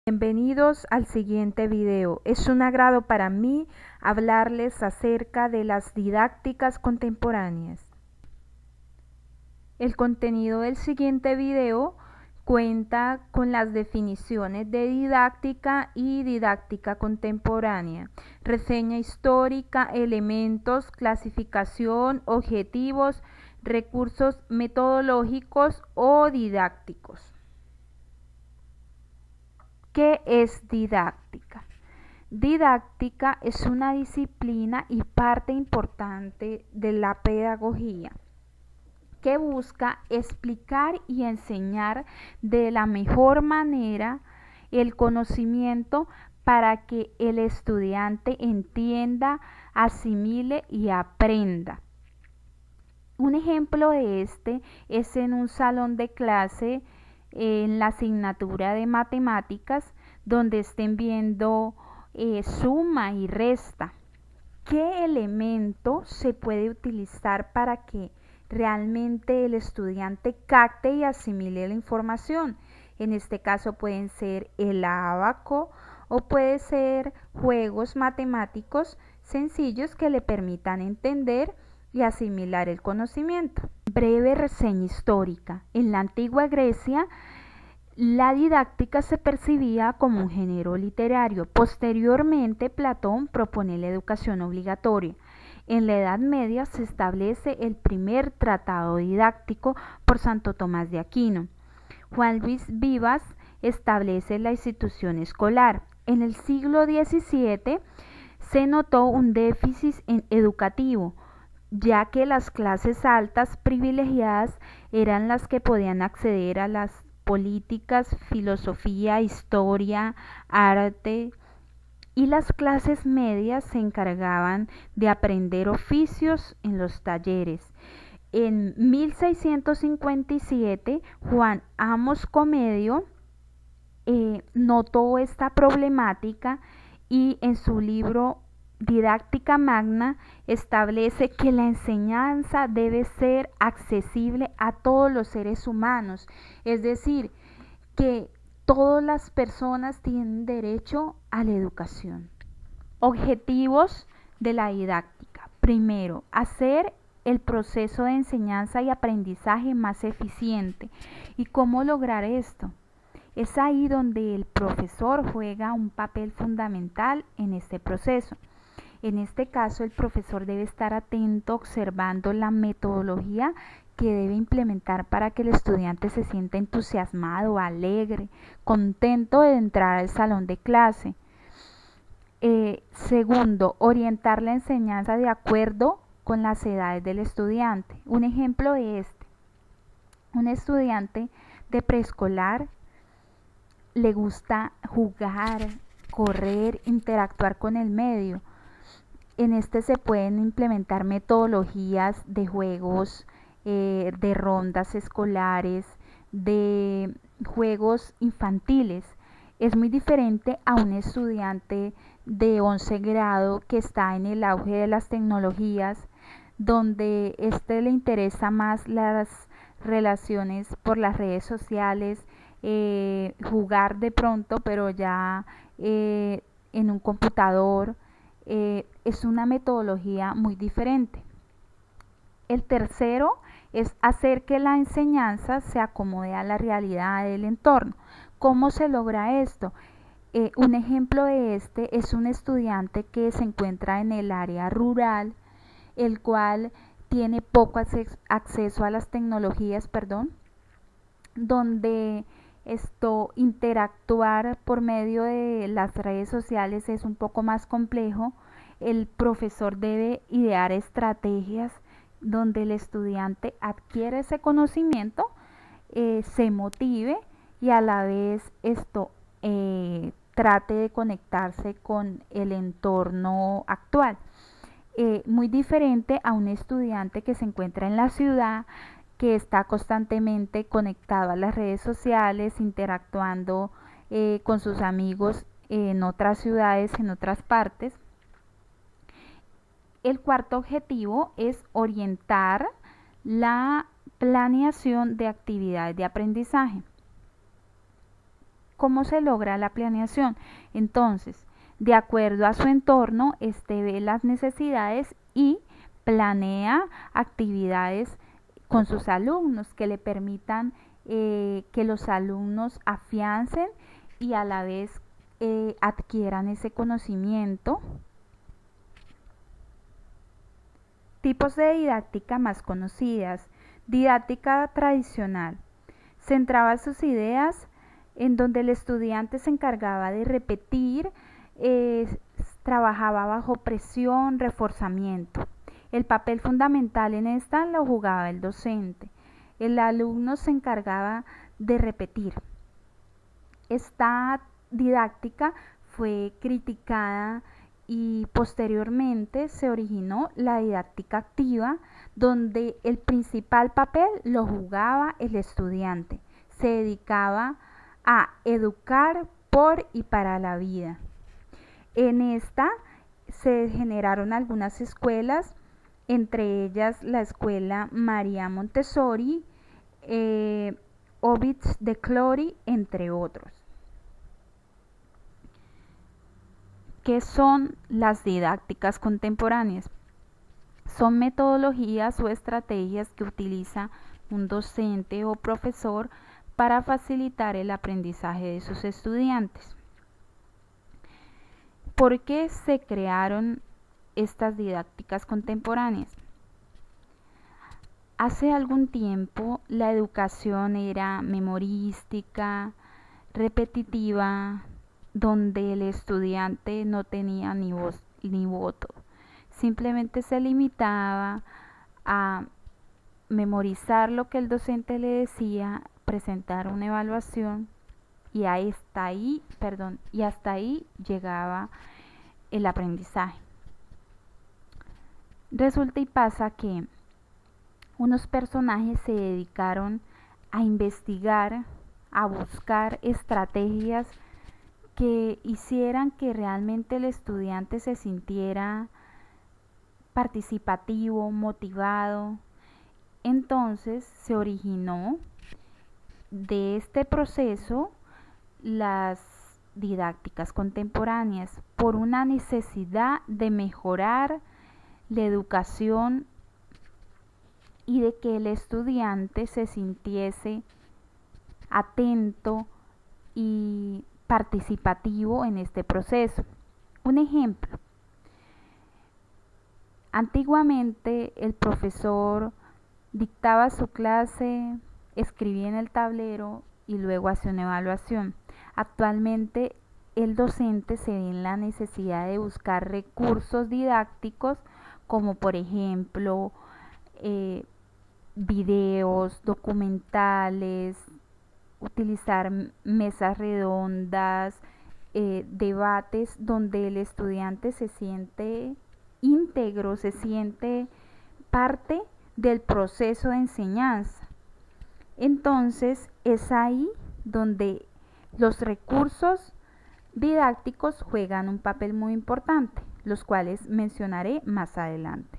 Bienvenidos al siguiente video. Es un agrado para mí hablarles acerca de las didácticas contemporáneas. El contenido del siguiente video cuenta con las definiciones de didáctica y didáctica contemporánea, reseña histórica, elementos, clasificación, objetivos, recursos metodológicos o didácticos. ¿Qué es didáctica? Didáctica es una disciplina y parte importante de la pedagogía que busca explicar y enseñar de la mejor manera el conocimiento para que el estudiante entienda, asimile y aprenda. Un ejemplo de este es en un salón de clase en la asignatura de matemáticas donde estén viendo suma y resta. ¿Qué elemento se puede utilizar para que realmente el estudiante capte y asimile la información? En este caso pueden ser el ábaco o puede ser juegos matemáticos sencillos que le permitan entender y asimilar el conocimiento. Breve reseña histórica. En la antigua Grecia, la didáctica se percibía como un género literario. Posteriormente, Platón propone la educación obligatoria. En la Edad Media se establece el primer tratado didáctico por Santo Tomás de Aquino. Juan Luis Vivas establece la institución escolar. En el siglo XVII se notó un déficit educativo, ya que las clases altas privilegiadas eran las que podían acceder a las políticas, filosofía, historia, arte, y las clases medias se encargaban de aprender oficios en los talleres. En 1657, Juan Amos Comedio notó esta problemática y en su libro Didáctica Magna establece que la enseñanza debe ser accesible a todos los seres humanos, es decir, que todas las personas tienen derecho a la educación. Objetivos de la didáctica. Primero, hacer el proceso de enseñanza y aprendizaje más eficiente. ¿Y cómo lograr esto? Es ahí donde el profesor juega un papel fundamental en este proceso. En este caso, el profesor debe estar atento observando la metodología que debe implementar para que el estudiante se sienta entusiasmado, alegre, contento de entrar al salón de clase. Segundo, orientar la enseñanza de acuerdo con las edades del estudiante. Un ejemplo de este: un estudiante de preescolar le gusta jugar, correr, interactuar con el medio. En este se pueden implementar metodologías de juegos, de rondas escolares, de juegos infantiles. Es muy diferente a un estudiante de 11 grado que está en el auge de las tecnologías, donde le interesa más las relaciones por las redes sociales, jugar de pronto, pero ya en un computador. Es una metodología muy diferente. El tercero es hacer que la enseñanza se acomode a la realidad del entorno. ¿Cómo se logra esto? Un ejemplo de este es un estudiante que se encuentra en el área rural, el cual tiene poco acceso a las tecnologías, donde interactuar por medio de las redes sociales es un poco más complejo. El profesor debe idear estrategias donde el estudiante adquiere ese conocimiento, se motive y a la vez trate de conectarse con el entorno actual. Muy diferente a un estudiante que se encuentra en la ciudad, que está constantemente conectado a las redes sociales, interactuando con sus amigos en otras ciudades, en otras partes. El cuarto objetivo es orientar la planeación de actividades de aprendizaje. ¿Cómo se logra la planeación? Entonces, de acuerdo a su entorno, ve las necesidades y planea actividades con sus alumnos que le permitan que los alumnos afiancen y a la vez adquieran ese conocimiento. Tipos de didáctica más conocidas. Didáctica tradicional. Centraba sus ideas en donde el estudiante se encargaba de repetir, trabajaba bajo presión, reforzamiento. El papel fundamental en esta lo jugaba el docente. El alumno se encargaba de repetir. Esta didáctica fue criticada y posteriormente se originó la didáctica activa, donde el principal papel lo jugaba el estudiante. Se dedicaba a educar por y para la vida. En esta se generaron algunas escuelas, entre ellas la escuela María Montessori, Ovid de Clory, entre otros. ¿Qué son las didácticas contemporáneas? Son metodologías o estrategias que utiliza un docente o profesor para facilitar el aprendizaje de sus estudiantes. ¿Por qué se crearon estas didácticas contemporáneas? Hace algún tiempo la educación era memorística, repetitiva, donde el estudiante no tenía ni voz ni voto. Simplemente se limitaba a memorizar lo que el docente le decía, presentar una evaluación y hasta ahí llegaba el aprendizaje. Resulta y pasa que unos personajes se dedicaron a investigar, a buscar estrategias que hicieran que realmente el estudiante se sintiera participativo, motivado. Entonces se originó de este proceso las didácticas contemporáneas por una necesidad de mejorar la educación y de que el estudiante se sintiese atento y participativo en este proceso. Un ejemplo: antiguamente el profesor dictaba su clase, escribía en el tablero y luego hacía una evaluación. Actualmente el docente se ve en la necesidad de buscar recursos didácticos como por ejemplo videos, documentales, utilizar mesas redondas, debates donde el estudiante se siente íntegro, se siente parte del proceso de enseñanza. Entonces es ahí donde los recursos didácticos juegan un papel muy importante, los cuales mencionaré más adelante.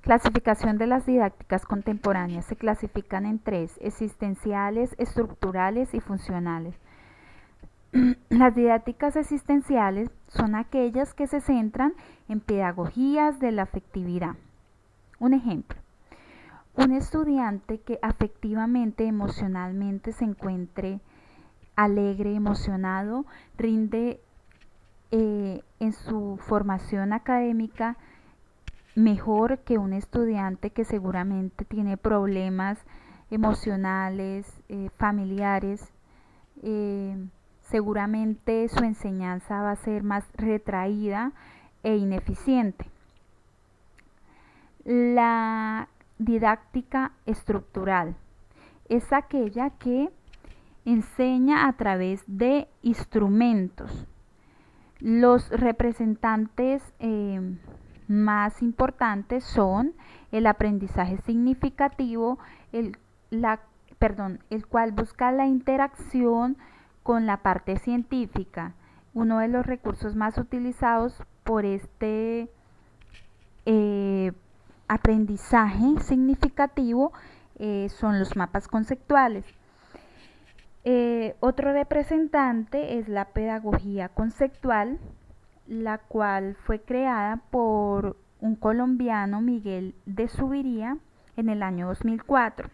Clasificación de las didácticas contemporáneas. Se clasifican en tres: existenciales, estructurales y funcionales. Las didácticas existenciales son aquellas que se centran en pedagogías de la afectividad. Un ejemplo: un estudiante que afectivamente, emocionalmente se encuentre alegre, emocionado, rinde en su formación académica mejor que un estudiante que seguramente tiene problemas emocionales, familiares. Seguramente su enseñanza va a ser más retraída e ineficiente. La didáctica estructural es aquella que enseña a través de instrumentos. Los representantes más importantes son el aprendizaje significativo, el cual busca la interacción con la parte científica. Uno de los recursos más utilizados por este aprendizaje significativo son los mapas conceptuales. Otro representante es la pedagogía conceptual, la cual fue creada por un colombiano, Miguel de Zuviría, en el año 2004,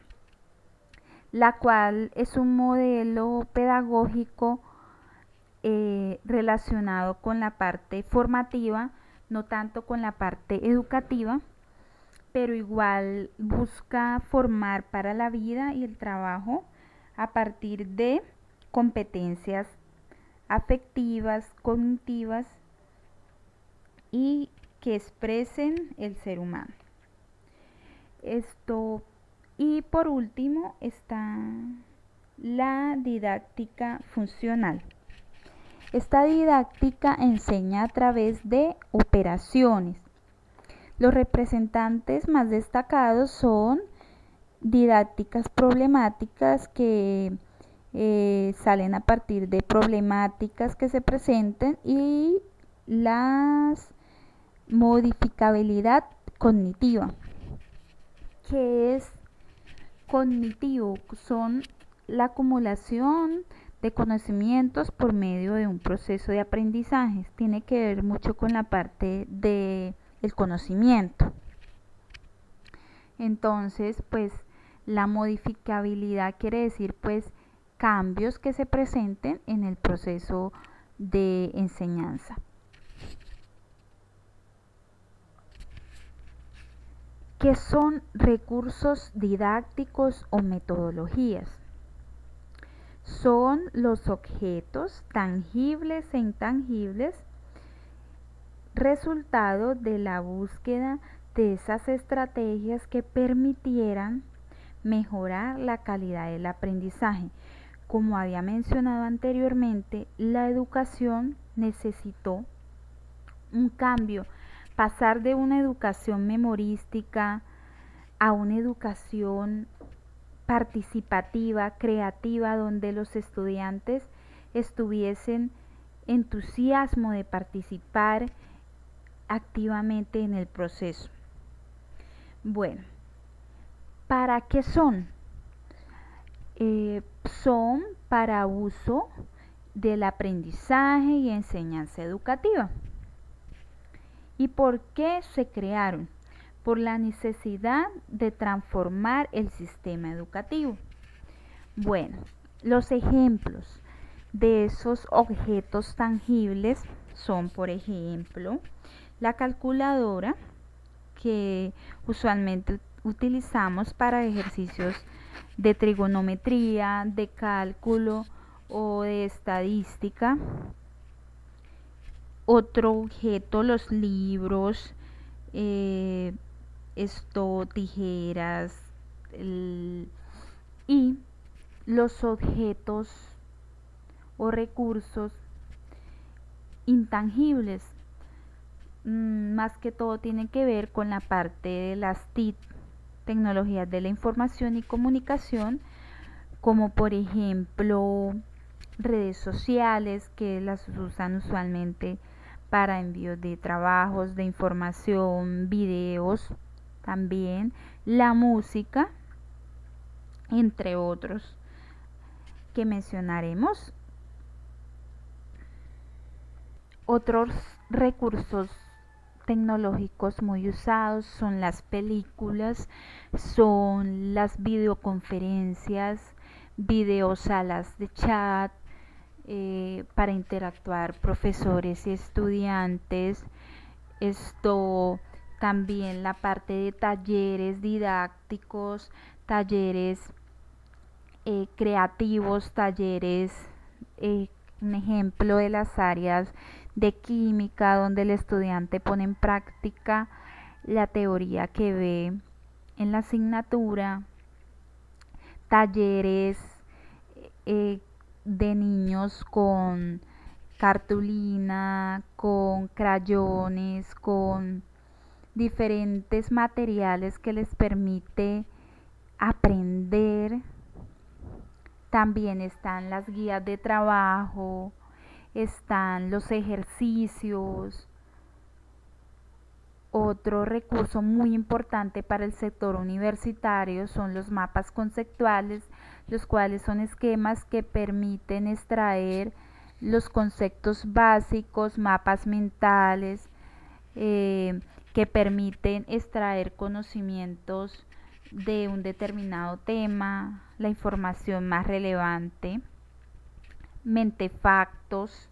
la cual es un modelo pedagógico relacionado con la parte formativa, no tanto con la parte educativa, pero igual busca formar para la vida y el trabajo a partir de competencias afectivas, cognitivas y que expresen el ser humano. Y por último está la didáctica funcional. Esta didáctica enseña a través de operaciones. Los representantes más destacados son didácticas problemáticas, que salen a partir de problemáticas que se presenten, y las modificabilidad cognitiva. ¿Qué es cognitivo? Son la acumulación de conocimientos por medio de un proceso de aprendizaje. Tiene que ver mucho con la parte del conocimiento. Entonces, pues la modificabilidad quiere decir pues cambios que se presenten en el proceso de enseñanza. ¿Qué son recursos didácticos o metodologías? Son los objetos tangibles e intangibles, resultado de la búsqueda de esas estrategias que permitieran mejorar la calidad del aprendizaje. Como había mencionado anteriormente, la educación necesitó un cambio, pasar de una educación memorística a una educación participativa, creativa, donde los estudiantes estuviesen entusiasmo de participar activamente en el proceso. Bueno, ¿para qué son? Son para uso del aprendizaje y enseñanza educativa. ¿Y por qué se crearon? Por la necesidad de transformar el sistema educativo. Bueno, los ejemplos de esos objetos tangibles son, por ejemplo, la calculadora, que usualmente utilizamos para ejercicios de trigonometría, de cálculo o de estadística. Otro objeto, los libros, tijeras, y los objetos o recursos intangibles, más que todo tienen que ver con la parte de las TIC, tecnologías de la información y comunicación, como por ejemplo redes sociales, que las usan usualmente para envío de trabajos, de información, videos, también la música, entre otros que mencionaremos. Otros recursos tecnológicos muy usados son las películas, son las videoconferencias, videosalas de chat, para interactuar profesores y estudiantes. También la parte de talleres didácticos, talleres creativos, talleres, un ejemplo de las áreas de química, donde el estudiante pone en práctica la teoría que ve en la asignatura. Talleres de niños con cartulina, con crayones, con diferentes materiales que les permite aprender. También están las guías de trabajo, están los ejercicios. Otro recurso muy importante para el sector universitario son los mapas conceptuales, los cuales son esquemas que permiten extraer los conceptos básicos, mapas mentales, que permiten extraer conocimientos de un determinado tema, la información más relevante, mentefactos.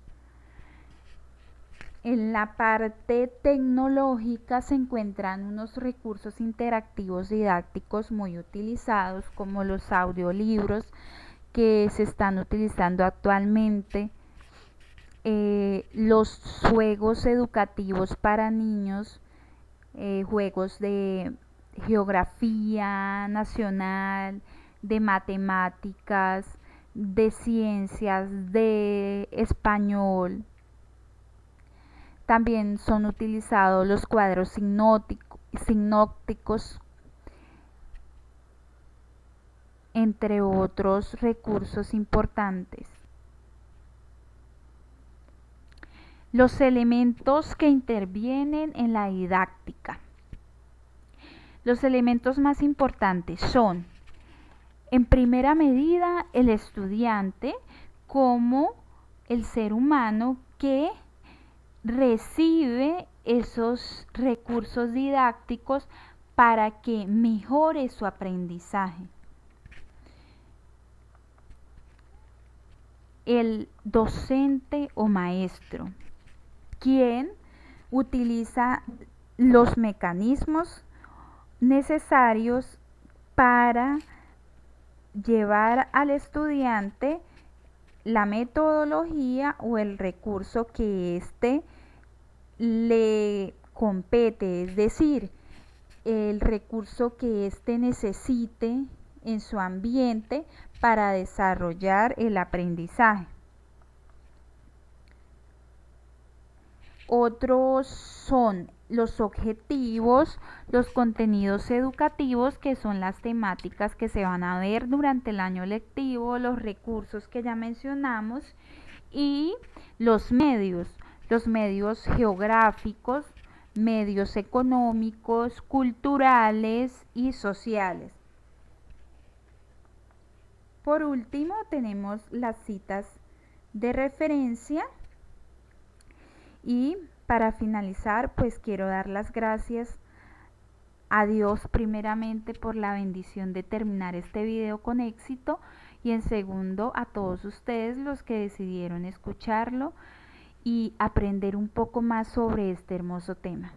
En la parte tecnológica se encuentran unos recursos interactivos didácticos muy utilizados, como los audiolibros que se están utilizando actualmente, los juegos educativos para niños, juegos de geografía nacional, de matemáticas, de ciencias, de español. También son utilizados los cuadros sinópticos, entre otros recursos importantes. Los elementos que intervienen en la didáctica. Los elementos más importantes son, en primera medida, el estudiante como el ser humano que recibe esos recursos didácticos para que mejore su aprendizaje. El docente o maestro, quien utiliza los mecanismos necesarios para llevar al estudiante la metodología o el recurso que éste le compete, es decir, el recurso que éste necesite en su ambiente para desarrollar el aprendizaje. Otros son los objetivos, los contenidos educativos, que son las temáticas que se van a ver durante el año lectivo, los recursos que ya mencionamos, y los medios geográficos, medios económicos, culturales y sociales. Por último, tenemos las citas de referencia. Y para finalizar, pues quiero dar las gracias a Dios primeramente por la bendición de terminar este video con éxito, y en segundo a todos ustedes los que decidieron escucharlo y aprender un poco más sobre este hermoso tema.